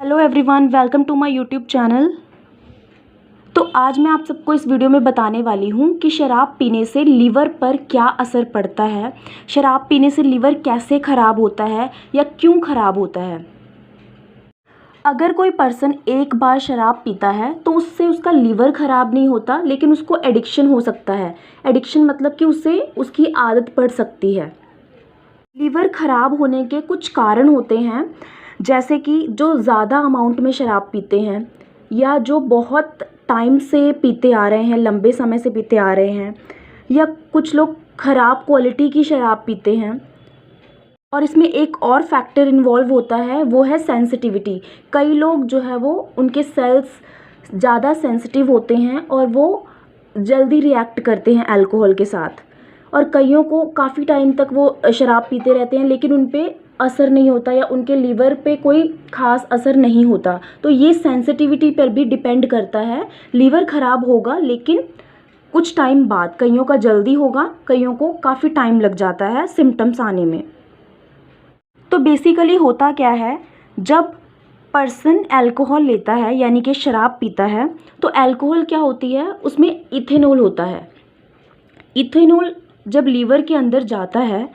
Hello everyone, welcome to my YouTube channel. तो आज मैं आप सबको इस वीडियो में बताने वाली हूँ कि शराब पीने से लीवर पर क्या असर पड़ता है, शराब पीने से लीवर कैसे ख़राब होता है या क्यों ख़राब होता है। अगर कोई पर्सन एक बार शराब पीता है तो उससे उसका लीवर ख़राब नहीं होता, लेकिन उसको एडिक्शन हो सकता है। एडिक्शन मतलब कि उससे उसकी आदत पड़ सकती है। लीवर ख़राब होने के कुछ कारण होते हैं, जैसे कि जो ज़्यादा अमाउंट में शराब पीते हैं या जो बहुत टाइम से पीते आ रहे हैं, लंबे समय से पीते आ रहे हैं, या कुछ लोग ख़राब क्वालिटी की शराब पीते हैं। और इसमें एक और फैक्टर इन्वॉल्व होता है, वो है सेंसिटिविटी। कई लोग जो है वो उनके सेल्स ज़्यादा सेंसिटिव होते हैं और वो जल्दी रिएक्ट करते हैं अल्कोहल के साथ, और कईयों को काफ़ी टाइम तक वो शराब पीते रहते हैं लेकिन उन पे असर नहीं होता या उनके लीवर पे कोई ख़ास असर नहीं होता। तो ये सेंसिटिविटी पर भी डिपेंड करता है। लीवर ख़राब होगा लेकिन कुछ टाइम बाद, कईयों का जल्दी होगा, कईयों को काफ़ी टाइम लग जाता है सिम्टम्स आने में। तो बेसिकली होता क्या है, जब पर्सन अल्कोहल लेता है यानी कि शराब पीता है, तो अल्कोहल क्या होती है, उसमें इथेनॉल होता है। इथेनॉल जब लीवर के अंदर जाता है,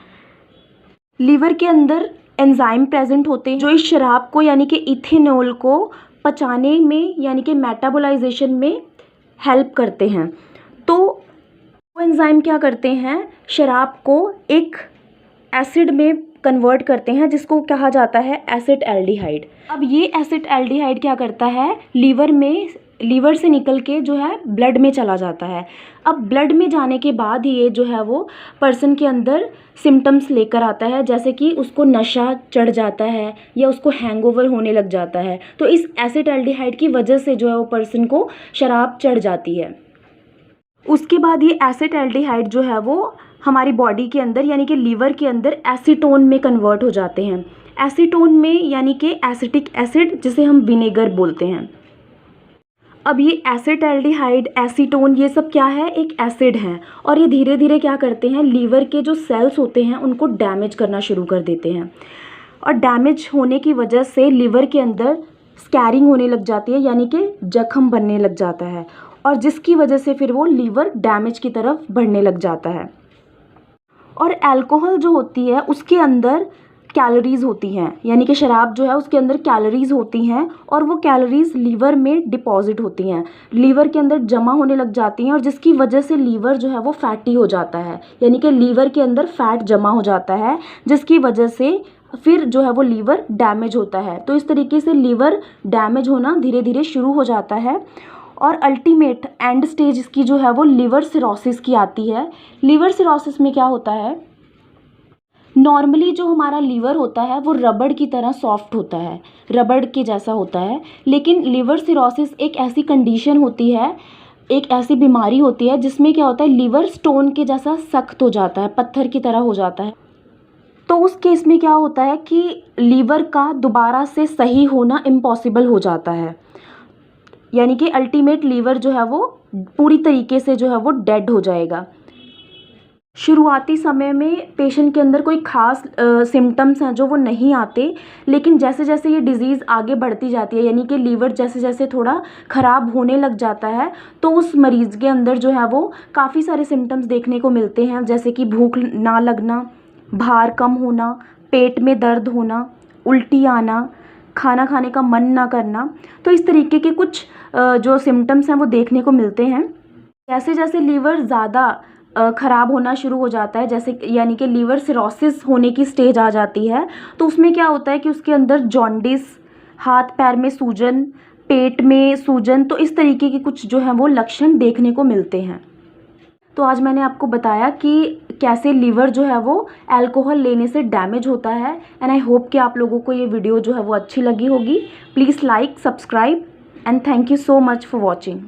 लीवर के अंदर एंजाइम प्रेजेंट होते हैं जो इस शराब को यानी कि इथेनॉल को पचाने में यानी कि मेटाबोलाइजेशन में हेल्प करते हैं। तो वो एंजाइम क्या करते हैं, शराब को एक एसिड में कन्वर्ट करते हैं जिसको कहा जाता है एसिटाल्डिहाइड। अब ये एसिटाल्डिहाइड क्या करता है, लीवर से निकल के जो है ब्लड में चला जाता है। अब ब्लड में जाने के बाद ये जो है वो पर्सन के अंदर सिम्टम्स लेकर आता है, जैसे कि उसको नशा चढ़ जाता है या उसको हैंगओवर होने लग जाता है। तो इस एसिटाल्डिहाइड की वजह से जो है वो पर्सन को शराब चढ़ जाती है। उसके बाद ये एसिटाल्डिहाइड जो है वो हमारी बॉडी के अंदर यानी कि लीवर के अंदर एसीटोन में कन्वर्ट हो जाते हैं। एसीटोन में यानी कि एसिटिक एसिड, जिसे हम विनेगर बोलते हैं। अब ये एसिटाल्डिहाइड, एसीटोन, ये सब क्या है, एक एसिड हैं, और ये धीरे धीरे क्या करते हैं, लीवर के जो सेल्स होते हैं उनको डैमेज करना शुरू कर देते हैं। और डैमेज होने की वजह से लीवर के अंदर स्कैरिंग होने लग जाती है यानी कि जख्म बनने लग जाता है, और जिसकी वजह से फिर वो लीवर डैमेज की तरफ बढ़ने लग जाता है। और अल्कोहल जो होती है उसके अंदर कैलोरीज़ होती हैं, यानी कि शराब जो है उसके अंदर कैलोरीज़ होती हैं, और वो कैलोरीज़ लीवर में डिपॉजिट होती हैं, लीवर के अंदर जमा होने लग जाती हैं, और जिसकी वजह से लीवर जो है वो फैटी हो जाता है, यानी कि लीवर के अंदर फैट जमा हो जाता है, जिसकी वजह से फिर जो है वो लीवर डैमेज होता है। तो इस तरीके से लीवर डैमेज होना धीरे धीरे शुरू हो जाता है, और अल्टीमेट एंड स्टेज इसकी जो है वो लिवर सिरोसिस की आती है। लिवर सिरोसिस में क्या होता है, नॉर्मली जो हमारा लीवर होता है वो रबड़ की तरह सॉफ्ट होता है, रबड़ के जैसा होता है, लेकिन लिवर सिरोसिस एक ऐसी कंडीशन होती है, एक ऐसी बीमारी होती है जिसमें क्या होता है, लीवर स्टोन के जैसा सख्त हो जाता है, पत्थर की तरह हो जाता है। तो उस केस में क्या होता है कि लीवर का दोबारा से सही होना इम्पॉसिबल हो जाता है, यानी कि अल्टीमेट लीवर जो है वो पूरी तरीके से जो है वो डेड हो जाएगा। शुरुआती समय में पेशेंट के अंदर कोई ख़ास सिम्टम्स हैं जो वो नहीं आते, लेकिन जैसे जैसे ये डिज़ीज़ आगे बढ़ती जाती है, यानी कि लीवर जैसे जैसे थोड़ा ख़राब होने लग जाता है, तो उस मरीज़ के अंदर जो है वो काफ़ी सारे सिम्टम्स देखने को मिलते हैं, जैसे कि भूख ना लगना, भार कम होना, पेट में दर्द होना, उल्टी आना, खाना खाने का मन ना करना। तो इस तरीके के कुछ जो सिम्टम्स हैं वो देखने को मिलते हैं। जैसे जैसे लीवर ज़्यादा ख़राब होना शुरू हो जाता है, जैसे यानी कि लीवर सिरोसिस होने की स्टेज आ जाती है, तो उसमें क्या होता है कि उसके अंदर जॉन्डिस, हाथ पैर में सूजन, पेट में सूजन, तो इस तरीके के कुछ जो हैं वो लक्षण देखने को मिलते हैं। तो आज मैंने आपको बताया कि कैसे लीवर जो है वो अल्कोहल लेने से डैमेज होता है, एंड आई होप कि आप लोगों को ये वीडियो जो है वो अच्छी लगी होगी। Please like, subscribe, and thank you so much for watching.